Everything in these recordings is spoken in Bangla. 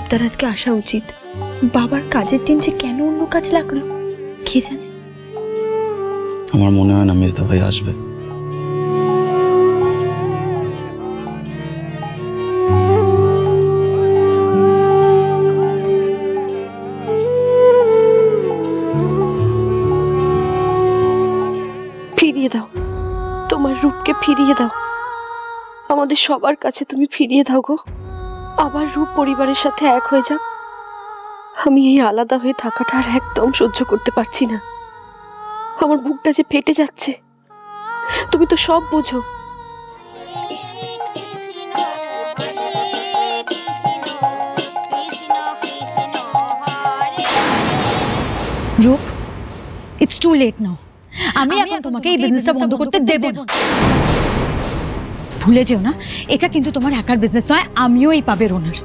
রূপদার আজকে আসা উচিত। বাবার কাজের দিন যে কেন অন্য কাজ লাগলো কে জানে। আমার মনে হয় না মেজদা ভাই আসবে। ফিরিয়ে দাও, তোমার রূপকে ফিরিয়ে দাও, আমাদের সবার কাছে তুমি ফিরিয়ে দাও গো। আবার রূপ পরিবারের সাথে এক হয়ে যাক। আমি এই আলাদা হয়ে থাকাটা আর একদম সহ্য করতে পারছি না। আমার বুকটা যে ফেটে যাচ্ছে। তুমি তো সব বোঝো। রূপ, ইটস টু লেট নাও। আমি এখন তোমাকে এই বিজনেসটা বন্ধ করতে দেব না। ভুলে যেও না, এটা কিন্তু তোমার একার বিজনেস নয়, আমিও এই পাবের ওনার।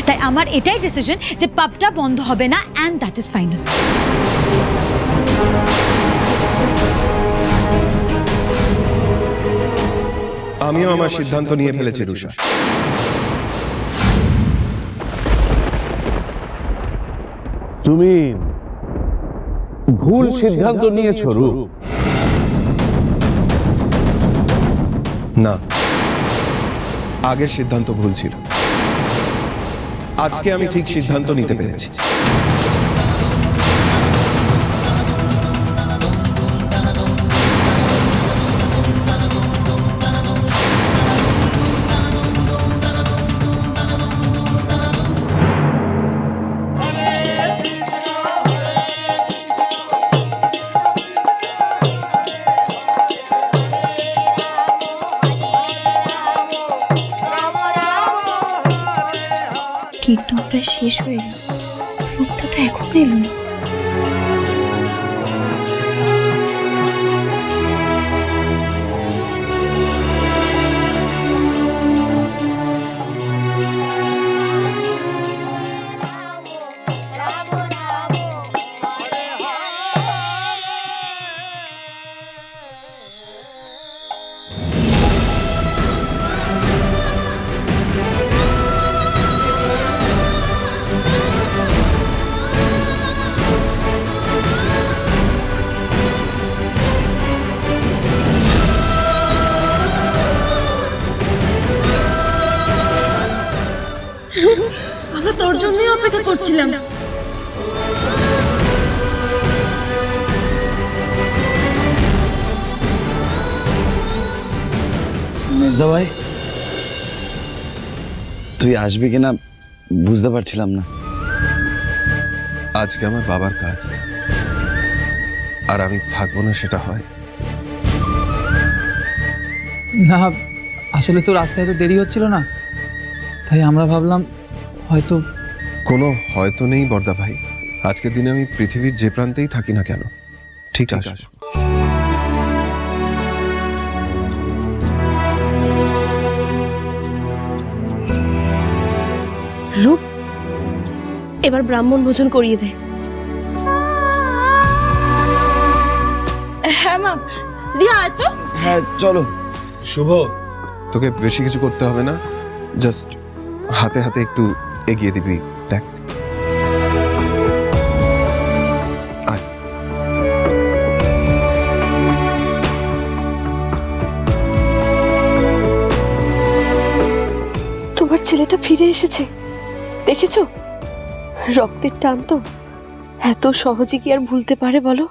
তাই আমার এটাই ডিসিশন যে পাবটা বন্ধ হবে না, অ্যান্ড দ্যাট ইজ ফাইনাল। আমিও আমার সিদ্ধান্ত নিয়ে ফেলেছি রুষা। তুমি ভুল সিদ্ধান্ত নিয়েছো রূপ। না, আগের সিদ্ধান্ত ভুল ছিল। আজকে আমি ঠিক সিদ্ধান্ত নিতে পেরেছি। কীর্তন প্রায় শেষ হয়ে গেল, রূপদা তো এখনো এলো না। আমরা তোর জন্যই অপেক্ষা করছিলাম। মেজদা ভাই, তুই আসবি কিনা বুঝতে পারছিলাম না। আজকে আমার বাবার কাজ, আর আমি থাকবো না সেটা হয়? না, আসলে তো রাস্তায় তো দেরি হচ্ছিল না, তাই আমরা ভাবলাম হয়তো। কোনো হয়তো নেই বর্দা ভাই। আজকের দিনে আমি পৃথিবীর যে প্রান্তেই থাকি না কেন ঠিক আসবো। রূপ, এবার ব্রাহ্মণ ভোজন করিয়ে দে। হ্যাঁ মা, রিয়া আয় তো। হ্যাঁ চলো। শুভ, তোকে বেশি কিছু করতে হবে না, জাস্ট হাতে হাতে একটু এগিয়ে দিবি। দেখ, আয়। তোমার ছেলেটা ফিরে এসেছে, দেখেছো? রক্তের টান তো এত সহজে কি আর ভুলতে পারে বলো?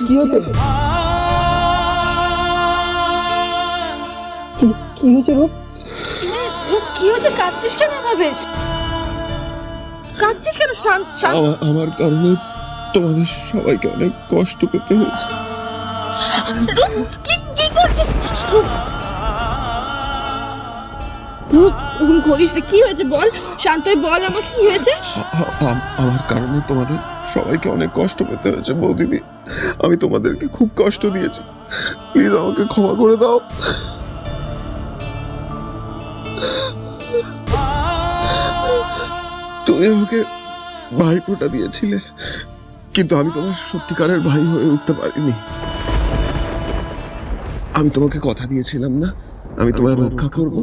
কি হয়েছে কি হয়েছে রূপ? রূপ কি হয়েছে? কাঁদছিস কেন এভাবে? কাঁদছিস কেন? শান্ত শান্ত। আমার কারণে তোমাদের সবাইকে অনেক কষ্ট পেতে হয়েছে। রূপ কি কি করছিস? রূপ রূপ ওরকম করিস না। কি হয়েছে বল, শান্ত হয়ে বল আমাকে কি হয়েছে। আমার কারণে তোমাদের সবাইকে অনেক কষ্ট পেতে হয়েছে বৌদিদি। আমি তোমাদেরকে খুব কষ্ট দিয়েছি, প্লিজ আমাকে ক্ষমা করে দাও। তুমি আমাকে ভাইফোঁটা দিয়েছিলে, কিন্তু আমি তোমার সত্যিকারের ভাই হয়ে উঠতে পারিনি। আমি তোমাকে কথা দিয়েছিলাম না, আমি তোমায় রক্ষা করব,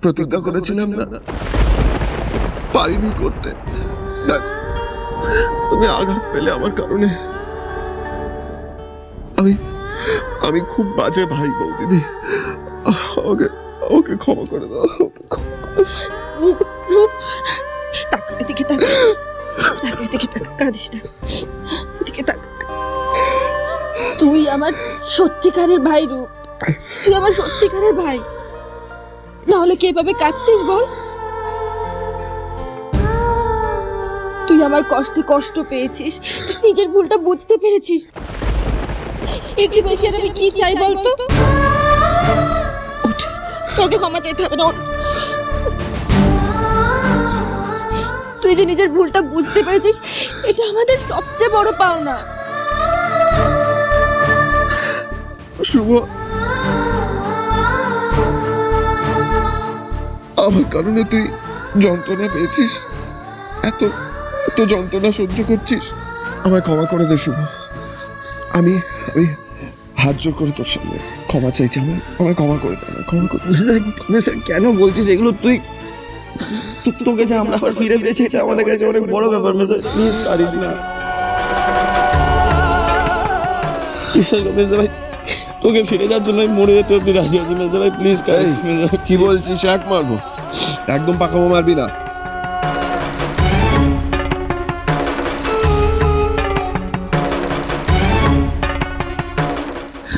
প্রতিজ্ঞা করেছিলাম না, পারিনি করতে। দেখো তুমি আঘাত পেলে আমার কারণে। আমি খুব বাজে ভাই বৌদিদি, আমাকে ক্ষমা করে দাও। রূপ রূপ তাকা, এদিকে তাকা, তাকা এদিকে তাকা, কাঁদিস না, এদিকে তাকা। তুই আমার সত্যিকারের ভাই রূপ, তুই আমার সত্যিকারের ভাই, নাহলে কে এভাবে কাঁদতিস বল? তুই আমার কষ্টে কষ্ট পেয়েছিস, তুই নিজের ভুলটা বুঝতে পেরেছিস। এর চেয়ে বেশি আর আমি কি চাই বলতো? ওঠ, তোকে ক্ষমা চাইতে হবে না, ওঠ। তুই যে নিজের ভুলটা বুঝতে পেরেছিস, এটা আমাদের সবচেয়ে বড় পাওনা। শুভ, আমার কারণে তুই যন্ত্রণা পেয়েছিস, এত এত যন্ত্রণা সহ্য করছিস। আমায় ক্ষমা করে দে শুভ। আমি হাত জোর করে তোর সামনে ক্ষমা চাইছি, আমায় ক্ষমা করে দে, ক্ষমা করে দে। স্যার কেন বলছিস এগুলো? তুই তোকে যে আমরা আবার ফিরে পেয়েছি এটা আমাদের কাছে অনেক বড় ব্যাপার। মেসার প্লিজ পারিস না, বিশ্বাস কর মেজদা ভাই, তোকে ফিরে যাওয়ার জন্য আমি মরে যেতে অব্দি রাজি আছি। মেজদা ভাই প্লিজ কারিস। কি বলছিস? এক মারবো, একদম পাকামো মারবি না।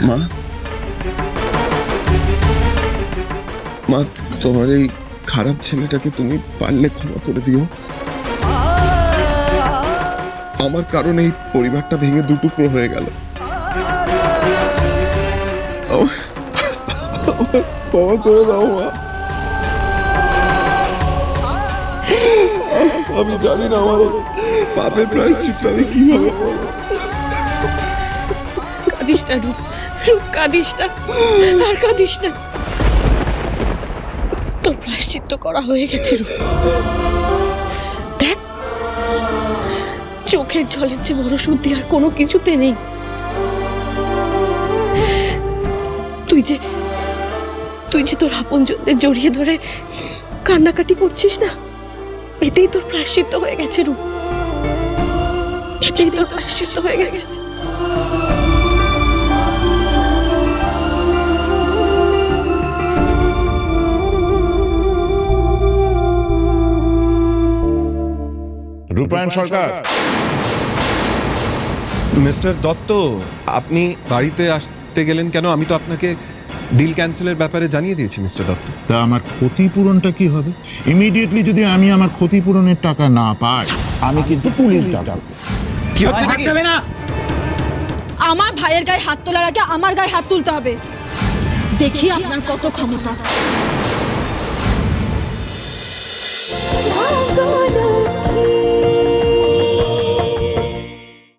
মা, মা, তোমার এই খারাপ ছেলেটাকে তুমি পারলে ক্ষমা করে দিও। আমার কারণে এই পরিবারটা ভেঙে দুটুকরো হয়ে গেল। ক্ষমা করে দাও মা। আমি জানি না আমার পাপের প্রায়শ্চিত্ত আমি কিভাবে করবো। কাঁদিস না রূপ, রূপ কাঁদিস না, আর কাঁদিস না। তোর প্রায়শ্চিত্ত করা হয়ে গেছে রূপ। দেখ, চোখের জলের চেয়ে বড় শুদ্ধি আর কোনো কিছুতে নেই। তুই যে তোর আপনজনদের জড়িয়ে ধরে কান্নাকাটি করছিস না, এতেই তোর প্রায়শ্চিত্ত হয়ে গেছে রূপ, এতেই তোর প্রায়শ্চিত্ত হয়ে গেছে। রূপায়ণ সরকার। মিস্টার দত্ত, আপনি বাড়িতে আসতে গেলেন কেন? আমি তো আপনাকে ডিল ক্যান্সেলের ব্যাপারে জানিয়ে দিয়েছি মিস্টার দত্ত। তা আমার ক্ষতিপূরণটা কি হবে? ইমিডিয়েটলি যদি আমি আমার ক্ষতিপূরণের টাকা না পাই, আমি কিন্তু পুলিশ ডাকবো। কি হচ্ছে না আমার ভাইয়ের গায়ে হাত তোলার আগে আমার গায়ে হাত তুলতে হবে। দেখি আপনার কত ক্ষমতা।